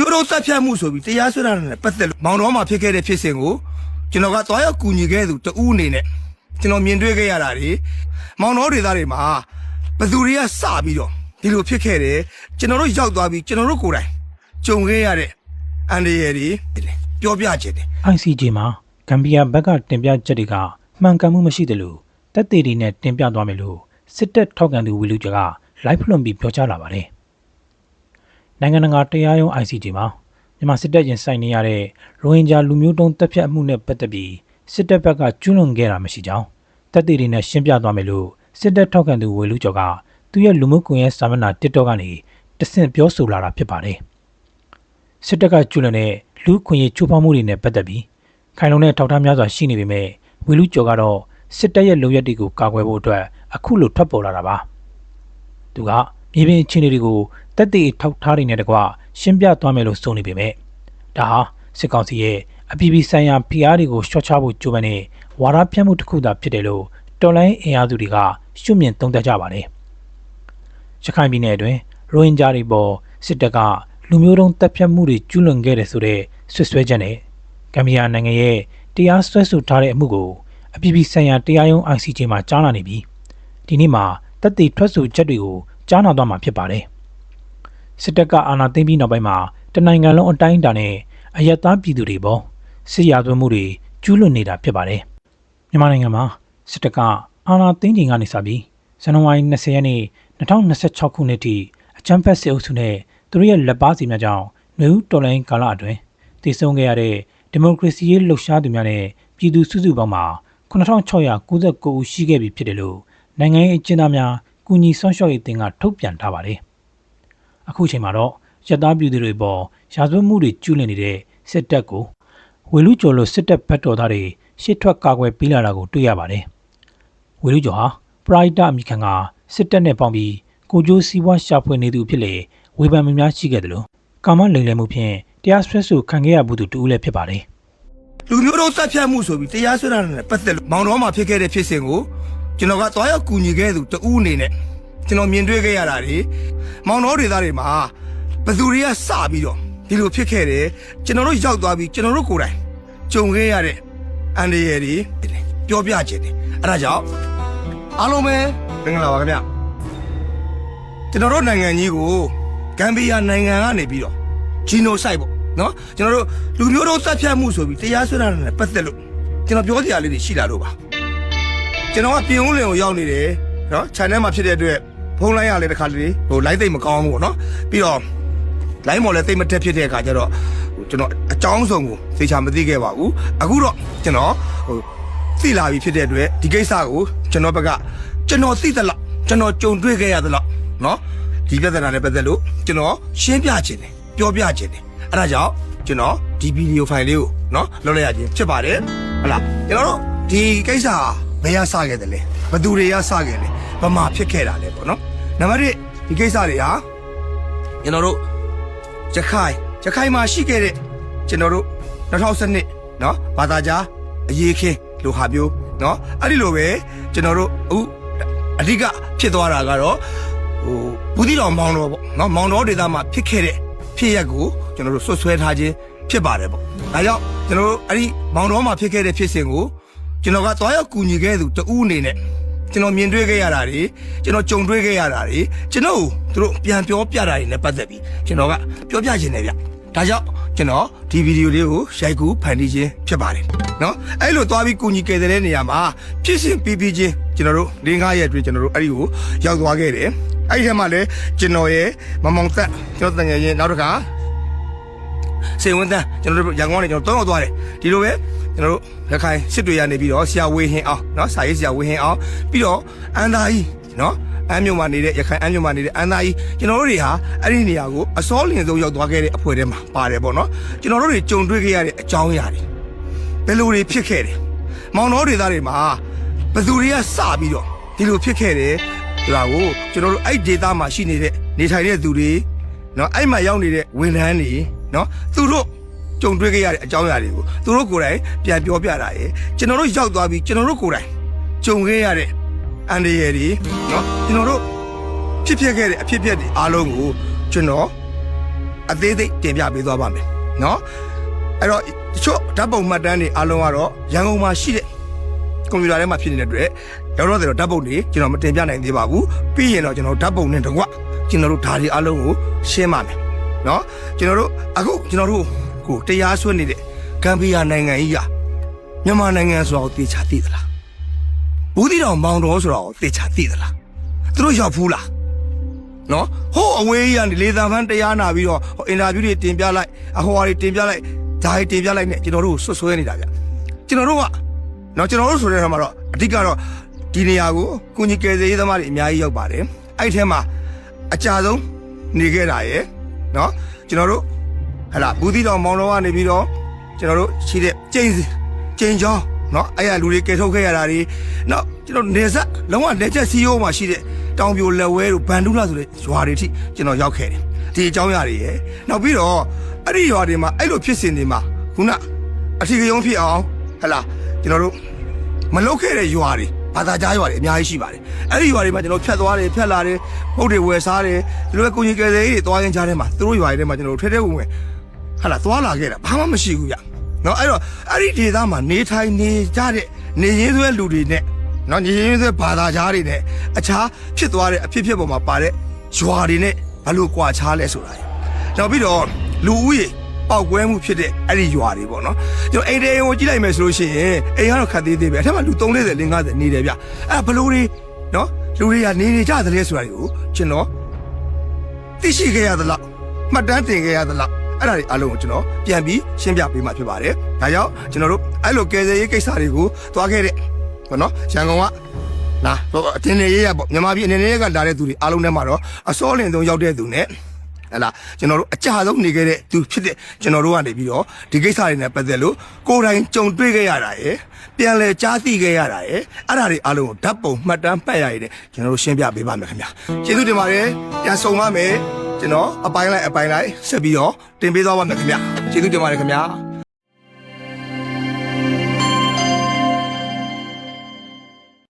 မျိုးတို့တပ်ဖြတ်မှုဆိုပြီးတရားစွဲတာနဲ့ပတ်သက်လို့မောင်တော်မှာဖြစ်ခဲ့တဲ့ဖြစ်စဉ်ကိုကျွန်တော်ကသွားရောက်ကူညီခဲ့သူတဦးအနေနဲ့ကျွန်တော်မြင်တွေ့ခဲ့ရတာတွေမောင်တော်တွေသားတွေမှာဘသူတွေကစပြီးတော့ဒီလိုဖြစ်ခဲ့တယ်ကျွန်တော်တို့ရောက်သွားပြီးကျွန်တော်တို့ကိုယ်တိုင်ကြုံခဲ့ရတဲ့အန်ဒီရယ်တွေပြောပြချင်တယ် ICJ မှာဂမ်ဘီယာဘက်ကတင်ပြချက်တွေကမှန်ကန်မှုမရှိတယ်လို့တပ်သေးတွေနဲ့တင်ပြသွားမယ်လို့စစ်တပ်ထောက်ခံသူဝီလူကျော်က live လွှင့်ပြီးပြောကြားလာပါတယ်။နိုင်ငံတကာတရားရုံး ICJ မှာမြန်မာစစ်တပ်ရင်ဆိုင်နေရတဲ့ရိုဟင်ဂျာလူမျိုးတုံးတပ်ဖြတ်မှုနဲ့ပတ်သက်ပြီးစစ်တပ်ဘက်ကကျူးလွန်ခဲ့တာမရှိကြောင်းတပ်သေးတွေနဲ့ရှင်းပြသွားမယ်လို့စစ်တပ်ထောက်ခံသူဝီလူကျော်ကသူရဲ့လူမှုကွန်ရက်စာမျက်နှာ TikTok ကနေတဆင့်ပြောဆိုလာတာဖြစ်ပါတယ်။စစ်တပ်ကကျူးလွန်တဲ့လူခွင့်ရေးချိုးဖောက်မှုတွေနဲ့ပတ်သက်ပြီးခိုင်လုံတဲ့ထောက်ထားများစွာရှိနေပေမဲ့ဝီလူကျော်ကတော့စစ်တပ်ရဲ့လုပ်ရက်တွေကိုကာကွယ်ဖို့အတွက်အခုလိုထွက်ပေါ်လာတာပါသူကမြေပြင်အခြေအနေတွေကိုတက်တည်ထောက်ထားနေတဲ့ကွာရှင်းပြသွားမယ်လို့ဆိုနေပေမဲ့ဒါဟာစစ်ကောင်စီရဲ့အပြည်ပြည်ဆိုင်ရာဖိအားတွေကိုရှော့ချဖို့ကြိုးပမ်းနေဝါဒဖြန့်မှုတစ်ခုသာဖြစ်တယ်လို့တော်လိုင်းအင်အားစုတွေကရှုမြင်သုံးသပ်ကြပါတယ်ရခိုင်ပြည်နယ်အတွင်းရိုဟင်ဂျာတွေပေါ်စစ်တပ်ကလူမျိုးတုံးတပ်ဖြတ်မှုတွေကျူးလွန်ခဲ့တယ်ဆိုတဲ့ဆွဆွဲချက်နဲ့ဂမ်ဘီယာနိုင်ငံရဲ့တရားစွဲဆိုထားတဲ့အမှုကိုအပြည်ပြည်ဆိုင်ရာတရားရုံး ICJ မှာကြားနာနေပြီးဒီနေ့မှာတပ်တွေထွက်ဆိုချက်တွေကိုကြားနာသွားမှာဖြစ်ပါတယ်စစ်တပ်ကအာဏာသိမ်းပြီးနောက်ပိုင်းမှာတနိုင်ငံလုံးအတိုင်းအတာနဲ့အယက်သားပြည်သူတွေပေါ်စစ်ရာဇဝတ်မှုတွေကျူးလွန်နေတာဖြစ်ပါတယ်မြန်မာနိုင်ငံမှာစစ်တပ်ကအာဏာသိမ်းချိန်ကနေစပြီးဇန်နဝါရီ20ရက်နေ့2026ခုနှစ်ထိအကြမ်းဖက်စစ်အုပ်စုနဲ့သူတို့ရဲ့လက်ပါစီများကြောင့်နွေဦးတော်လှန်ရေးကာလအတွင်းတည်ဆုံခဲ့ရတဲ့ဒီမိုကရေစီရေးလှုပ်ရှားသူများနဲ့ပြည်သူစုစုပေါင်းမှာ9699ဦးရှိခဲ့ပြီဖြစ်တယ်လို့နိုင်ငံရေးအကျဉ်းသားများကူညီဆောင်ရှောက်ရေးတင်ကထုတ်ပြန်ထားပါတယ်။အခုချိန်မှာတော့ရပ်သားပြည်သူတွေပေါ်ရာဇဝတ်မှုတွေကျူးလွန်နေတဲ့စစ်တပ်ကိုဝေလူကျော်လို့စစ်တပ်ဘက်တော်သားတွေရှစ်ထွက်ကာကွယ်ပေးလာတာကိုတွေ့ရပါတယ်။ဝေလူကျော်ဟာပရိုက်တာအမိခံကစစ်တပ်နဲ့ပေါင်းပြီးကိုကျိုးစီးပွားရှာဖွေနေသူဖြစ်လေဝေဖန်မှုများရှိခဲ့တယ်လို့ကာမလိမ်လည်မှုဖြင့်တရားစွဲဆိုခံခဲ့ရမှုတူဦးလည်းဖြစ်ပါတယ်။ လူမျိုးတို့တပ်ဖြတ်မှုဆိုပြီးတရားစွဲတာနဲ့ပတ်သက်လို့မောင်တော်မှာဖြစ်ခဲ့တဲ့ဖြစ်စဉ်ကိုကျွန်တော်ကသွားရောက်ကူညီခဲ့သူတဦးအနေနဲ့ကျွန်တော်မြင်တွေ့ခဲ့ရတာတွေမောင်တော်တွေသားတွေမှာဘသူတွေကစပြီးတော့ဒီလိုဖြစ်ခဲ့တယ်ကျွန်တော်တို့ရောက်သွားပြီးကျွန်တော်တို့ကိုယ်တိုင်ကြုံခဲ့ရတဲ့အန်ဒီရယ်တွေပြောပြချင်တယ်အဲဒါကြောင့်အားလုံးပဲမင်္ဂလာပါခင်ဗျကျွန်တော်တို့နိုင်ငံကြီးကိုဂမ်ဘီယာနိုင်ငံကနေပြီးတော့ဂျီနိုဆိုက်ပေါ့နော်ကျွန်တော်တို့လူမျိုးတို့တပ်ဖြတ်မှုဆိုပြီးတရားစွဲတာနဲ့ပတ်သက်လို့ကျွန်တော်ပြောစရာလေးတွေရှိလာလို့ပါကျွန်တော်ကပြင်ဦးလင်ကိုရောက်နေတယ်နော် channel မှာဖြစ်တဲ့အတွက်ဖုန်းလိုင်းရလေတစ်ခါလေးဟို live သိမ့်မကောင်းဘူးပေါ့နော်ပြီးတော့ live မော်လည်းသိမ့်မတက်ဖြစ်တဲ့အခါကျတော့ကျွန်တော်အကြောင်းစုံကိုသေချာမသိခဲ့ပါဘူးအခုတော့ကျွန်တော်ဟိုသိလာပြီဖြစ်တဲ့အတွက်ဒီကိစ္စကိုကျွန်တော်ဘက်ကကျွန်တော်သိသလောက်ကျွန်တော်ကြုံတွေ့ခဲ့ရသလောက်နော်ဒီပြဿနာနဲ့ပတ်သက်လို့ကျွန်တော်ရှင်းပြခြင်းတယ်ပြောပြခြင်းတယ်အဲ့ဒါကြောင့်ကျွန်တော်ဒီဗီဒီယိုဖိုင်လေးကိုနော်လုပ်လိုက်ရခြင်းဖြစ်ပါတယ်ဟုတ်လားကျွန်တော်တို့ဒီကိစ္စဘယ်ရစခဲ့တယ်လဲဘသူတွေကစခဲ့လဲဘာမှဖြစ်ခဲ့တာလဲပေါ့နော်နံပါတ်1ဒီကိစ္စတွေဟာကျွန်တော်တို့ရခိုင်မှာရှိခဲ့တဲ့ကျွန်တော်တို့2012နော်ဘာသာကြားအရေးခင်းလိုဟာမျိုးနော်အဲ့ဒီလိုပဲကျွန်တော်တို့အခုအဓိကဖြစ်သွားတာကတော့ဟိုဘူးတီတော်မောင်တော်ပေါ့နော်မောင်တော်ဒေသမှာဖြစ်ခဲ့တဲ့ဖြစ်ရက်ကိုကျွန်တော်တို့ဆွဆွဲထားခြင်းဖြစ်ပါတယ်ပေါ့ဒါကြောင့်ကျွန်တော်တို့အဲ့ဒီမောင်တော်မှာဖြစ်ခဲ့တဲ့ဖြစ်စဉ်ကိုကျွန်တော်ကသွားရောက်ကူညီခဲ့သူတဦးအနေနဲ့ကျွန်တော်မြင်တွေ့ခဲ့ရတာတွေကျွန်တော်ကြုံတွေ့ခဲ့ရတာတွေကျွန်တော်တို့ပြန်ပြောပြတာတွေနဲ့ပတ်သက်ပြီးကျွန်တော်ကပြောပြခြင်းတယ်ဗျဒါကြောင့်ကျွန်တော်ဒီဗီဒီယိုလေးကိုရိုက်ကူးဖန်တီးခြင်းဖြစ်ပါတယ်နော်အဲ့လိုသွားပြီးကူညီခဲ့တဲ့နေရာမှာဖြစ်စဉ်ပြီးချင်းကျွန်တော်တို့5ရက်အတွင်းကျွန်တော်တို့အဲ့ဒီကိုရောက်သွားခဲ့တယ်အဲ့ဒီထဲမှာလည်းကျွန်တော်ရဲ့မမောင်သက်ကျွန်တော်တန်ငယ်ချင်းနောက်တစ်ခါစေဝင်းတန်းကျွန်တော်တို့ရန်ကုန်ကနေကျွန်တော်3ရောက်သွားတယ်ဒီလိုပဲကျွန်တော်တို့ရခိုင်စစ်တွေရနေပြီးတော့ဆရာဝေဟင်အောင်เนาะစာရေးဆရာဝေဟင်အောင်ပြီးတော့အန်သာကြီးเนาะအမ်းမြို့မှာနေတဲ့ရခိုင်အမ်းမြို့မှာနေတဲ့အန်သာကြီးကျွန်တော်တို့တွေဟာအဲ့ဒီနေရာကိုအစောလင်ဆုံးရောက်သွားခဲ့တဲ့အဖွဲ့ထဲမှာပါတယ်ပေါ့เนาะကျွန်တော်တို့တွေကြုံတွေ့ခဲ့ရတဲ့အကြောင်းအရာတွေဘယ်လိုတွေဖြစ်ခဲ့တယ်မောင်တော်တွေသားတွေမှာဘသူတွေကစပြီးတော့ဒီလိုဖြစ်ခဲ့တယ်ဆိုတာကိုကျွန်တော်တို့အဲ့ဒေသမှာရှိနေတဲ့နေထိုင်တဲ့သူတွေเนาะအဲ့မှာရောက်နေတဲ့ဝန်ထမ်းတွေเนาะသူတို့ကြုံတွေ့ခဲ့ရတဲ့အကြောင်းအရာတွေကိုသူတို့ကိုယ်တိုင်ပြန်ပြောပြတာရယ်ကျွန်တော်တို့ရောက်သွားပြီးကျွန်တော်တို့ကိုယ်တိုင်ကြုံခဲ့ရတဲ့အန်ဒီရယ်တွေเนาะကျွန်တော်တို့ဖြစ်ခဲ့တဲ့အဖြစ်အပျက်တွေအားလုံးကိုကျွန်တော် အသေးစိတ်တင်ပြပေးသွားပါမယ်နော်အဲ့တော့တချို့ဓာတ်ပုံမှတ်တမ်းတွေအားလုံးကတော့ရန်ကုန်မှာရှိတဲ့ကွန်ပျူတာထဲမှာဖြစ်နေတဲ့အတွက်ရောက်တော့ဓာတ်ပုံတွေကျွန်တော်မတင်ပြနိုင်သေးပါဘူးပြီးရင်တော့ကျွန်တော်ဓာတ်ပုံနဲ့တကွကျွန်တော်တို့ဓာတ်တွေအားလုံးကိုရှင်းပါမယ်နော်ကျွန်တော်တို့အခုကျွန်တော်တို့ကိုတရားစွဲနေတဲ့ဂမ်ဘီယာနိုင်ငံကြီးကမြန်မာနိုင်ငံဆိုတာကိုသိချာသိသလားဘူးတီတော်မောင်တော်ဆိုတာကိုသိချာသိသလားသူတို့ရောက်ဘူးလားနော်ဟိုးအဝေးကြီးကနေလေသံဖန်းတရားနာပြီးတော့အင်တာဗျူးတွေတင်ပြလိုက်အဟော်တွေတင်ပြလိုက်ဓာတ်တွေတင်ပြလိုက်နဲ့ကျွန်တော်တို့ဆွဆွဲနေတာဗျကျွန်တော်တို့ကနော်ကျွန်တော်တို့ဆိုတဲ့နေရာမှာတော့အဓိကတော့ဒီနေရာကိုကုညီကယ်ဆယ်ရေးသမားတွေအများကြီးရောက်ပါတယ်အဲ့ထဲမှာအကြဆုံးနေခဲ့တာရယ်နော်ကျွန်တော်တို့ဟလာဘူးတီတော်မောင်တော်ကနေပြီးတော့ကျွန်တော်တို့ရှိတဲ့ကျင်းချောင်းနော်အဲ့ရလူတွေကယ်ထုတ်ခဲ့ရတာတွေနော်ကျွန်တော်နေဆက်လုံးဝလက်ချက်စီယိုးမှာရှိတဲ့တောင်ပြိုလက်ဝဲတို့ဗန်ဒူးလာဆိုတဲ့ရွာတွေထိကျွန်တော်ရောက်ခဲ့တယ်ဒီအကြောင်းအရာတွေရယ်နောက်ပြီးတော့အဲ့ဒီရွာတွေမှာအဲ့လိုဖြစ်စဉ်တွေမှာခုနအထီးကယုံဖြစ်အောင်ဟလာကျွန်တော်တို့မလုတ်ခဲ့တဲ့ရွာတွေဘာသာကြားရွာတွေအများကြီးရှိပါတယ်အဲ့ဒီရွာတွေမှာကျွန်တော်ဖြတ်သွားတယ်ဖြတ်လာတယ်ပုတ်တွေဝယ်စားတယ်ဒီလိုပဲကိုကြီးကယ်ဆယ်ရေးတွေသွားရင်ကြားထဲမှာသူတို့ရွာတွေထဲမှာကျွန်တော်တို့ထဲထဲဝင်ဝင်ဟလာသွားလာခဲ့တာဘာမှမရှိဘူးဗျနော်အဲ့တော့အဲ့ဒီဒေသမှာနေထိုင်နေကြတဲ့နေရင်းသွဲလူတွေနဲ့နော်နေရင်းသွဲဘာသာကြားတွေနဲ့အခြားဖြစ်သွားတဲ့အဖြစ်ပေါ်မှာပါတဲ့ရွာတွေနဲ့ဘလို့ကွာခြားလဲဆိုတာနောက်ပြီးတော့လူဦးရေပောက်ကွဲမှုဖြစ်တဲ့အဲ့ဒီရွာတွေပေါ့နော်ကျွန်တော်အိမ်တဲကိုကြည့်လိုက်မယ်ဆိုလို့ရှိရင်အိမ်ကတော့ခတ်သေးသေးပဲအဲ့ထက်မှလူ340 50နေတယ်ဗျအဲ့ဘလို့တွေနော်လူတွေကနေကြသလဲဆိုတာတွေကိုကျွန်တော်သိရှိခဲ့ရသလားမှတ်တမ်းတင်ခဲ့ရသလားအဲ့ဒါတွေအားလုံးကိုကျွန်တော်ပြန်ပြီးရှင်းပြပေးမှာဖြစ်ပါတယ်ဒါကြောင့်ကျွန်တော်တို့အဲ့လိုကယ်ဆယ်ရေးကိစ္စတွေကိုသွားခဲ့တဲ့ပေါ့နော်ရန်ကုန်ကလာအတင်းနေရေးရပေါ့မြန်မာပြည်အနေနဲ့ကလာတဲ့သူတွေအားလုံးထဲမှာတော့အစောလင်ဆုံးရောက်တဲ့သူနဲ့ဟလာကျွန်တော်တို့အကြဆုံးနေခဲ့တဲ့သူဖြစ်တဲ့ကျွန်တော်တို့ကနေပြီးတော့ဒီကိစ္စတွေနဲ့ပတ်သက်လို့ကိုယ်တိုင်ကြုံတွေ့ခဲ့ရတာရယ်ပြန်လဲကြားသိခဲ့ရတာရယ်အဲ့ဒါတွေအားလုံးကိုဓာတ်ပုံမှတ်တမ်းမှတ်ရရတဲ့ကျွန်တော်တို့ရှင်းပြပေးပါမယ်ခင်ဗျာကျေးဇူးတင်ပါတယ်ပြန်ဆုံပါမယ်ကျွန်တော်အပိုင်းလိုက်ဆက်ပြီးတော့တင်ပေးသွားပါမယ်ခင်ဗျာကျေးဇူးတင်ပါတယ်ခင်ဗျာ